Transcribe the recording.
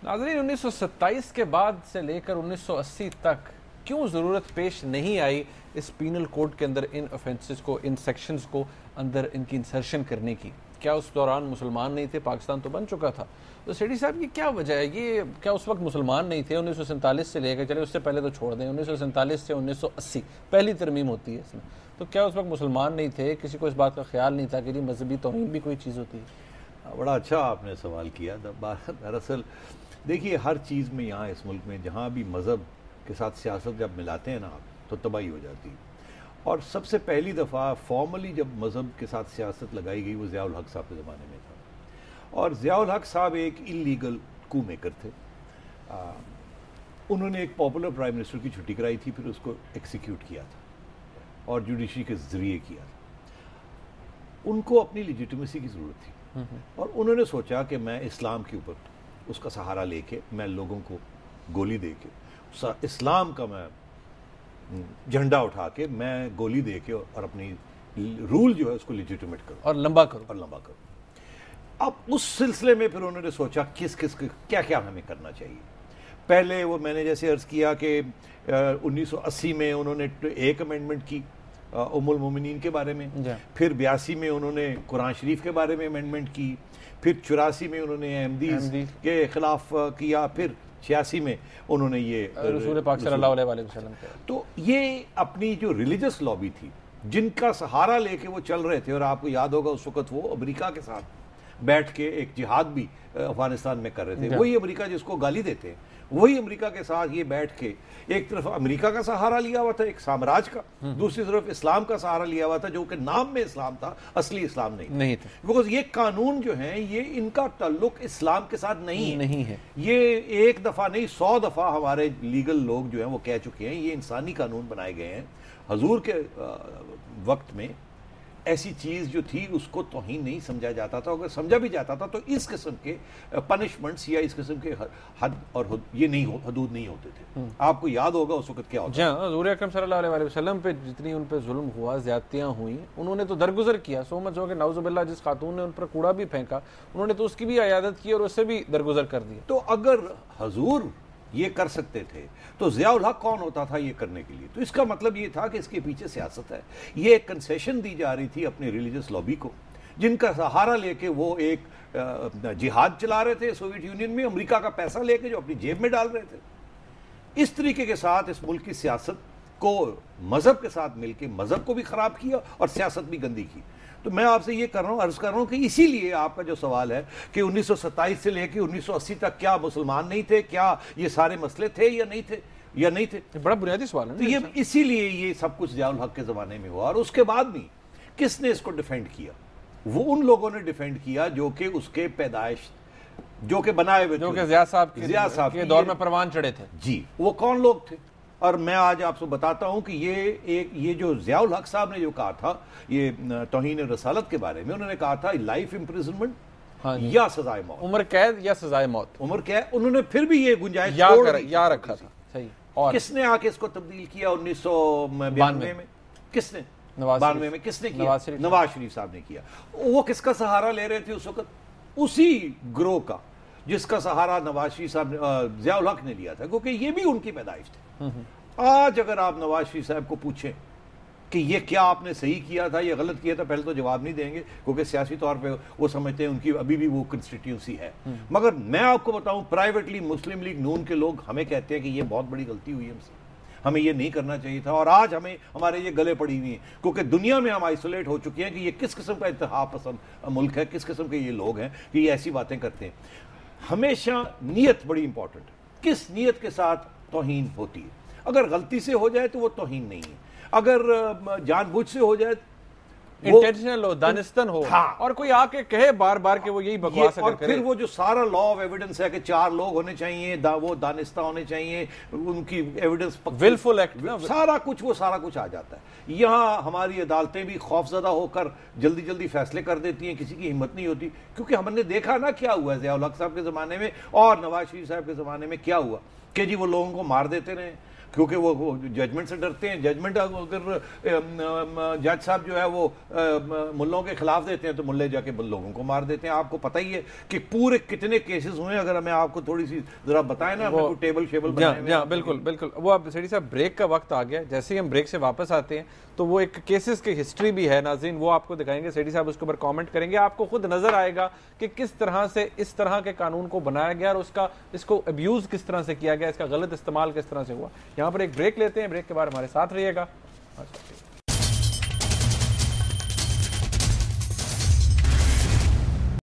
ناظرین 1927 کے بعد سے لے کر 1980 تک کیوں ضرورت پیش نہیں آئی اس پینل کوڈ کے اندر ان افینسز کو، ان سیکشنز کو اندر ان کی انسرشن کرنے کی؟ کیا اس دوران مسلمان نہیں تھے؟ پاکستان تو بن چکا تھا. تو سیٹھی صاحب یہ کیا وجہ ہے؟ یہ کیا اس وقت مسلمان نہیں تھے؟ 1947 سے لے کر، چلے اس سے پہلے تو چھوڑ دیں، 1947 سے 1980 پہلی ترمیم ہوتی ہے اس میں، تو کیا اس وقت مسلمان نہیں تھے؟ کسی کو اس بات کا خیال نہیں تھا کہ یہ مذہبی توہین بھی کوئی چیز ہوتی ہے؟ بڑا اچھا آپ نے سوال کیا. دراصل دیکھیے، ہر چیز میں یہاں اس ملک میں جہاں بھی مذہب کے ساتھ سیاست جب ملاتے ہیں نا آپ، تو تباہی ہو جاتی ہے. اور سب سے پہلی دفعہ فارملی جب مذہب کے ساتھ سیاست لگائی گئی وہ ضیاء الحق صاحب کے زمانے میں تھا. اور ضیاء الحق صاحب ایک انلیگل کو میکر تھے. انہوں نے ایک پاپولر پرائم منسٹر کی چھٹی کرائی تھی، پھر اس کو ایکسیکیوٹ کیا تھا اور جوڈیشری کے ذریعے کیا تھا. ان کو اپنی لیجیٹمیسی کی ضرورت تھی اور انہوں نے سوچا کہ میں اسلام کے اوپر اس کا سہارا لے کے، میں لوگوں کو گولی دے کے، اسلام کا میں جھنڈا اٹھا کے، میں گولی دے کے اور اپنی رول جو ہے اس کو لیجیٹمیٹ کروں اور لمبا کروں. اب اس سلسلے میں پھر انہوں نے سوچا کیا کیا ہمیں کرنا چاہیے. پہلے وہ میں نے جیسے عرض کیا کہ 1980 میں انہوں نے ایک امینڈمنٹ کی ام المومنین کے بارے میں، پھر 82 میں انہوں نے قرآن شریف کے بارے میں امینڈمنٹ کی، پھر 84 میں انہوں نے احمدیز کے خلاف کیا، پھر 86 میں انہوں نے یہ رسول پاک صلی اللہ علیہ وسلم کا. تو یہ اپنی جو ریلیجس لابی تھی جن کا سہارا لے کے وہ چل رہے تھے، اور آپ کو یاد ہوگا اس وقت وہ امریکہ کے ساتھ بیٹھ کے ایک جہاد بھی افغانستان میں کر رہے تھے. وہی امریکہ جس کو گالی دیتے ہیں، وہی امریکہ کے ساتھ یہ بیٹھ کے ایک طرف امریکہ کا سہارا لیا ہوا تھا ایک سامراج کا، دوسری طرف اسلام کا سہارا لیا ہوا تھا جو کہ نام میں اسلام تھا، اصلی اسلام نہیں تھا. بیکاز یہ قانون جو ہیں یہ ان کا تعلق اسلام کے ساتھ نہیں ہے. یہ ایک دفعہ نہیں 100 دفعہ ہمارے لیگل لوگ جو ہیں وہ کہہ چکے ہیں یہ انسانی قانون بنائے گئے ہیں. حضور کے وقت میں ایسی چیز جو تھی اس کو توہین نہیں سمجھا جاتا تھا. اگر سمجھا بھی جاتا تھا تو اس قسم کے پنشمنٹس یا اس قسم کے حد اور یہ نہیں حدود نہیں ہوتے تھے. آپ کو یاد ہوگا اس وقت کیا ہوتا تھا. حضور اکرم صلی اللہ علیہ وسلم پہ جتنی ان پہ ظلم ہوا، زیادتیاں ہوئیں، انہوں نے تو درگزر کیا. سو مچ ہو کہ نعوذ باللہ جس خاتون نے ان پر کوڑا بھی پھینکا انہوں نے تو اس کی بھی عیادت کی اور اس سے بھی درگزر کر دیا. تو اگر حضور یہ کر سکتے تھے تو ضیاء الحق کون ہوتا تھا یہ کرنے کے لیے؟ تو اس کا مطلب یہ تھا کہ اس کے پیچھے سیاست ہے. یہ ایک کنسیشن دی جا رہی تھی اپنے ریلیجس لابی کو جن کا سہارا لے کے وہ ایک جہاد چلا رہے تھے سوویت یونین میں، امریکہ کا پیسہ لے کے جو اپنی جیب میں ڈال رہے تھے. اس طریقے کے ساتھ اس ملک کی سیاست کو مذہب کے ساتھ مل کے مذہب کو بھی خراب کیا اور سیاست بھی گندی کی. تو میں آپ سے یہ عرض کر رہا ہوں کہ اسی لیے آپ کا جو سوال ہے کہ 1927 سے لے کے 1980 تک کیا مسلمان نہیں تھے، کیا یہ سارے مسئلے تھے یا نہیں تھے، بڑا بنیادی سوال ہے. تو یہ اسی لیے یہ سب کچھ ضیاء الحق کے زمانے میں ہوا. اور اس کے بعد بھی کس نے اس کو ڈیفینڈ کیا؟ وہ ان لوگوں نے ڈیفینڈ کیا جو کہ اس کے پیدائش جو کہ بنائے ہوئے، جو کہ ضیاء صاحب کے دور میں پروان چڑھے تھے. جی وہ کون لوگ تھے؟ اور میں آج آپ سے بتاتا ہوں کہ یہ جو ضیاء الحق صاحب نے جو کہا تھا یہ توہین رسالت کے بارے میں، انہوں نے کہا تھا لائف امپریزنمنٹ یا سزائے موت، عمر قید یا سزائے موت. عمر قید. انہوں نے پھر بھی یہ گنجائش یا رکھا تھا. صحیح. اور کس نے آ کے اس کو تبدیل کیا 1992 میں؟ کس نے 92 میں کس نے کیا؟ نواز شریف صاحب نے کیا. وہ کس کا سہارا لے رہے تھے اس وقت؟ اسی گروہ کا جس کا سہارا نواز شریف صاحب ضیاء الحق نے لیا تھا، کیونکہ یہ بھی ان کی پیدائش تھی. آج اگر آپ نواز شریف صاحب کو پوچھیں کہ یہ کیا آپ نے صحیح کیا تھا یا غلط کیا تھا، پہلے تو جواب نہیں دیں گے کیونکہ سیاسی طور پہ وہ سمجھتے ہیں ان کی ابھی بھی وہ کنسٹیٹیونسی ہے. مگر میں آپ کو بتاؤں پرائیویٹلی مسلم لیگ نون کے لوگ ہمیں کہتے ہیں کہ یہ بہت بڑی غلطی ہوئی ہم سے، ہمیں یہ نہیں کرنا چاہیے تھا. اور آج ہمارے یہ گلے پڑی ہوئی ہیں کیونکہ دنیا میں ہم آئسولیٹ ہو چکے ہیں کہ یہ کس قسم کا انتہا پسند ملک ہے، کس قسم کے یہ لوگ ہیں کہ یہ ایسی باتیں کرتے ہیں. ہمیشہ نیت بڑی امپورٹنٹ ہے. کس نیت کے ساتھ توہین ہوتی ہے؟ اگر غلطی سے ہو جائے تو وہ توہین نہیں ہے، اگر جان بوجھ سے ہو جائے انٹینشنل ہو، دانستن ہو، اور کوئی آ کے کہے بار بار کہ وہ یہی بکواس اور پھر وہ جو سارا لا آف ایویڈنس ہے کہ 4 لوگ ہونے چاہیے، وہ دانستہ ہونے چاہیے، ان کی ایویڈنس ولفل ایکٹ، سارا کچھ آ جاتا ہے. یہاں ہماری عدالتیں بھی خوف زدہ ہو کر جلدی جلدی فیصلے کر دیتی ہیں، کسی کی ہمت نہیں ہوتی. کیونکہ ہم نے دیکھا نا کیا ہوا ضیاء الحق صاحب کے زمانے میں اور نواز شریف صاحب کے زمانے میں کیا ہوا کہ جی وہ لوگوں کو مار دیتے رہے. کیونکہ وہ ججمنٹ سے ڈرتے ہیں. ججمنٹ اگر جج صاحب جو ہے وہ ملوں کے خلاف دیتے ہیں تو ملے جا کے لوگوں کو مار دیتے ہیں. آپ کو پتہ ہی ہے کہ پورے کتنے کیسز ہوئے ہیں. اگر ہمیں آپ کو تھوڑی سی ذرا بتائیں نا, ٹیبل شیبل بنائیں. بالکل بالکل. وہ اب سیٹھی صاحب بریک کا وقت آ گیا, جیسے ہی ہم بریک سے واپس آتے ہیں تو وہ ایک کیسز کی ہسٹری بھی ہے ناظرین, وہ آپ کو دکھائیں گے. سیٹھی صاحب اس کے اوپر کامنٹ کریں گے, آپ کو خود نظر آئے گا کہ کس طرح سے اس طرح کے قانون کو بنایا گیا اور اس کو ابیوز کس طرح سے کیا گیا, اس کا غلط استعمال کس طرح سے ہوا. یہاں پر ایک بریک لیتے ہیں, بریک کے بعد ہمارے ساتھ رہیے گا.